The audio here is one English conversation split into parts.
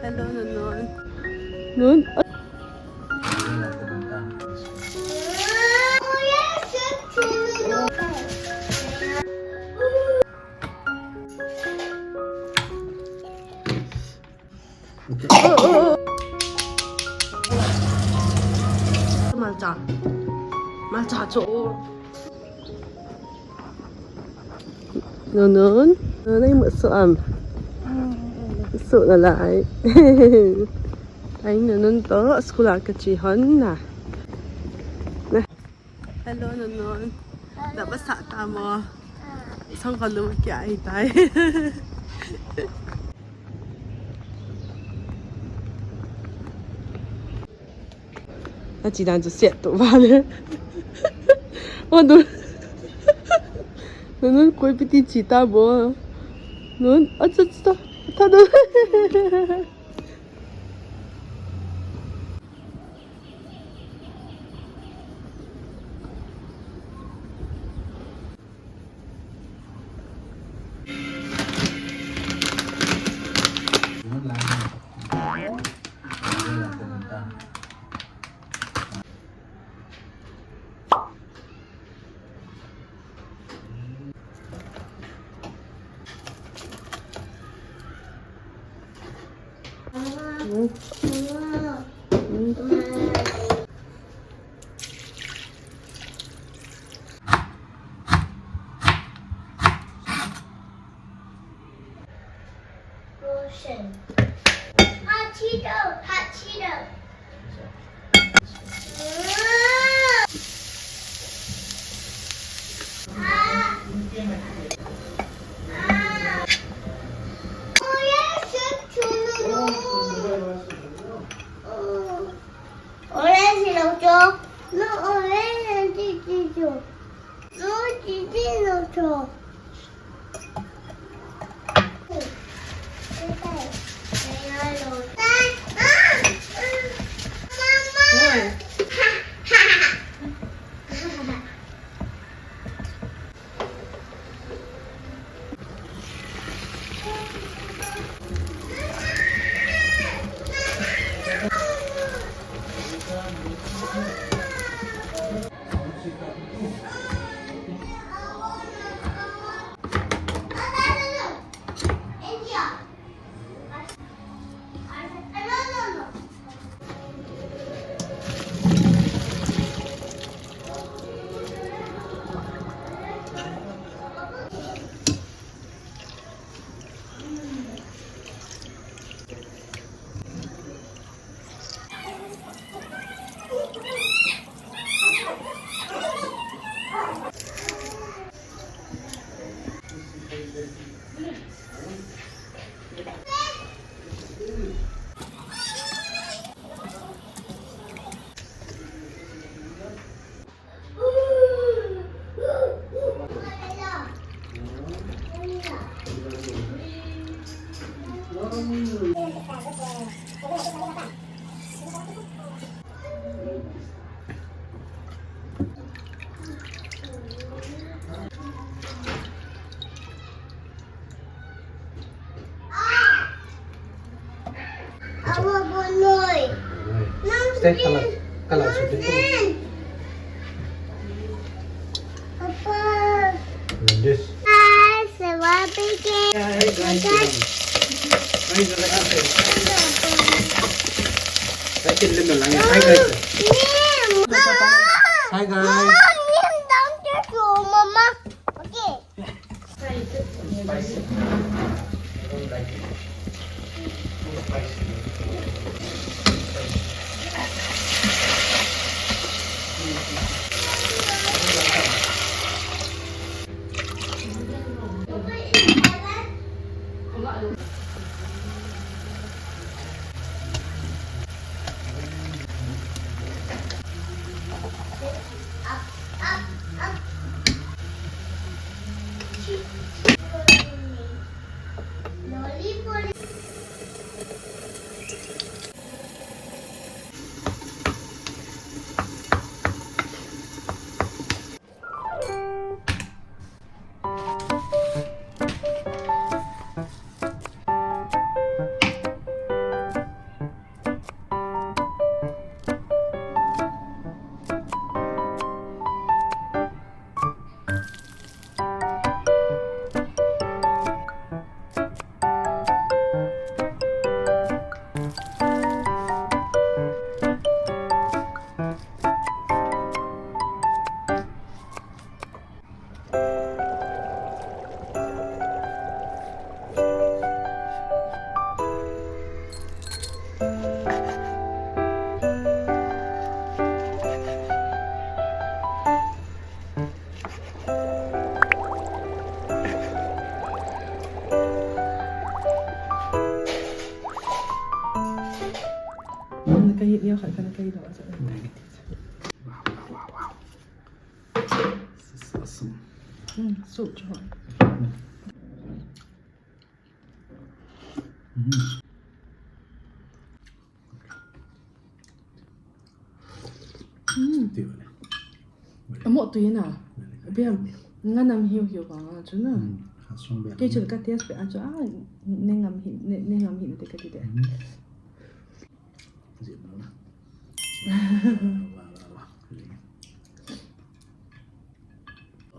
Hello, Nunnun. Nun? 맞아. 맞아, 줘. Nunnun. Nunnun mở sữa sữa là lại. Anh Nunnun tớ sekolah kecil nè. Hello Nunnun. Đã bắt sạ ta mò. Xong còn lưu kia ai tay.那鸡蛋就咸多吧了。我都Nunnun kue piti cita bo. Nunnun, aja cita. Tado. Hot Cheeto, hot Cheeto. Orange 넣줘 너 orange 줘. 너 치즈 넣어줘. Stay kalau sudah itu. Papa. This. Hi, selamat pagi. Hai guys. Hai guys. Saya lemon lagi. Hai guys. Hai guys. Nim don't do mama. Okay. Spicy. I don't like it. Too spicy. Nakahit niya ka nakahit ako sa Wow. This is awesome. soup cho. Tuyệt này. Một tí nào. Biết không? Ngăn nằm hiểu hiểu vào chứ nào. Hạt xong bẹt. Cái chuyện cắt test phải ăn cho nên ngắm hình để cái gì đấy. Diện nó nè. Wow.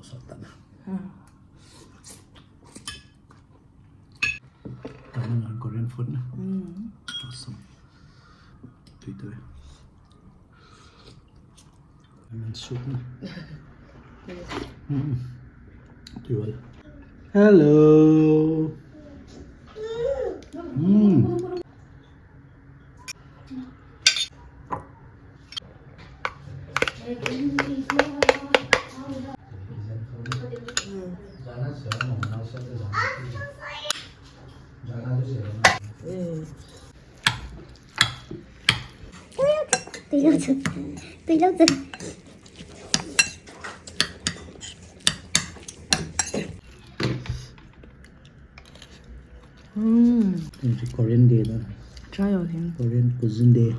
Sọt tận nào. Cái này là Korean food nè. Awesome. Tuyệt vời. Lemon soup nè. Tuyệt vời. Hello. Tôi lâu rồi. It's Korean day đó. Try rồi thì. Korean cuisine day.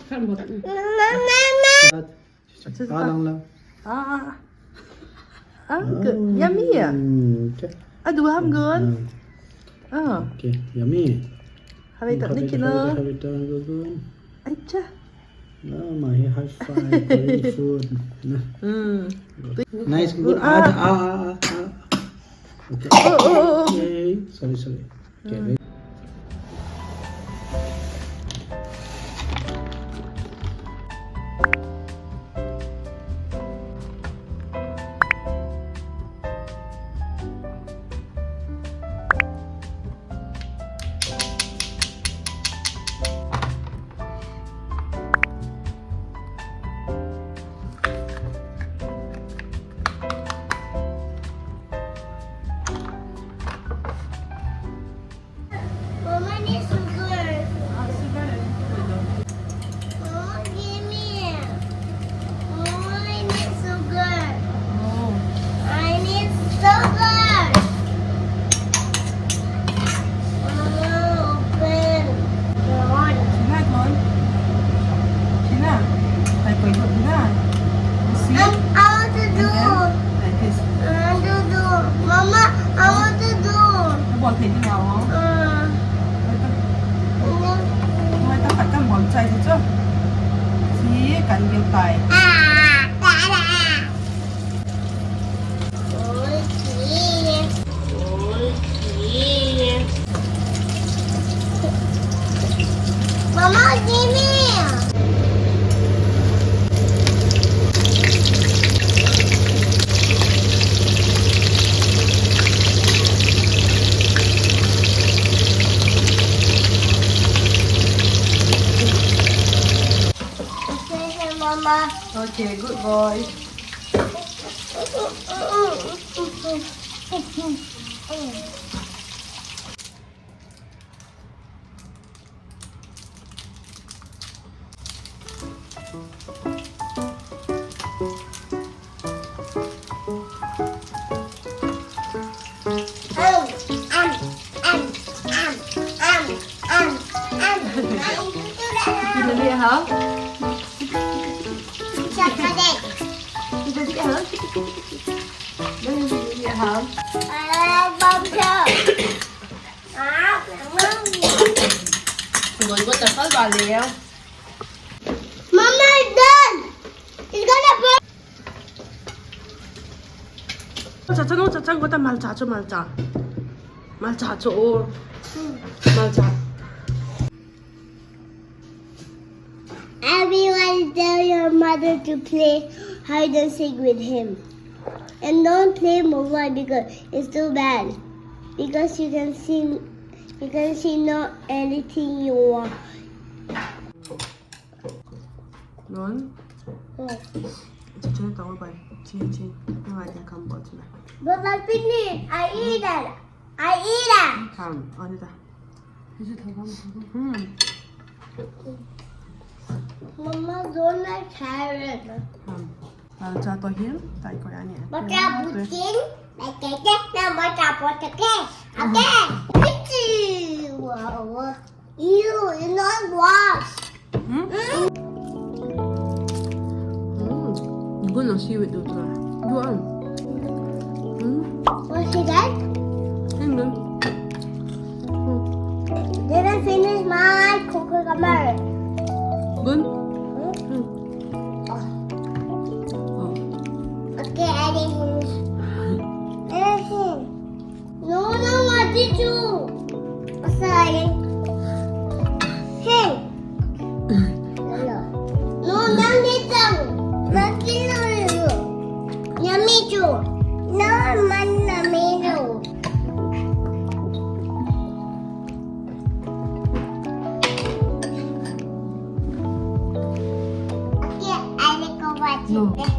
Khăn một. Lang. Good. Yummy à? Dua hamgun. Okay, yummy. Have you got Nikki no? Have it done, Gungun. Acha. No, my high five, Korean food. Nice, good. Okay. Okay. Sorry. Okay, ready? Mama needs sugar. Mama, give me. Mama, I need sugar. I need sugar. Mama, open. God. China con. China. Phải quay thật ra. I want to do. Like this. I want to do. Mama, I want to do. Nó bỏ thịt vào không? Thôi ta phải căng bóng chạy thì chứ. Chí cắn nhiều tay. Mama, give me. Okay, Mama. Okay, good boy. Culinary hả? Culinary hả? Đây Culinary hả? Người có tập hết bà liền. Mama, it's done. It's gonna burn. 자찬 거다 말자. 말자. Everyone tell your mother to play hide and seek with him. And don't play mobile because it's too bad. Because you can see not anything you want. 넌 Oh. 진짜 더 봐. 지. 내가 이제 간 거지. But I finish. I eat it. 감 어디다? 이제 다 가면 Mama don't like carrot. Cho tôi hiếm tại cô đã nhẹ. But I put in like that. Now but I put again. Again. Wow. You not wash. 이거는 seaweed 좋더라. 이거 안. What's that? 이거. Did I finish my cucumber? 이건. Okay, I didn't finish. Anything. No, what did you? Sorry. Hey. No, yummy too. Lucky no. Yummy too. No, yummy too. Okay, I will go watch No. it.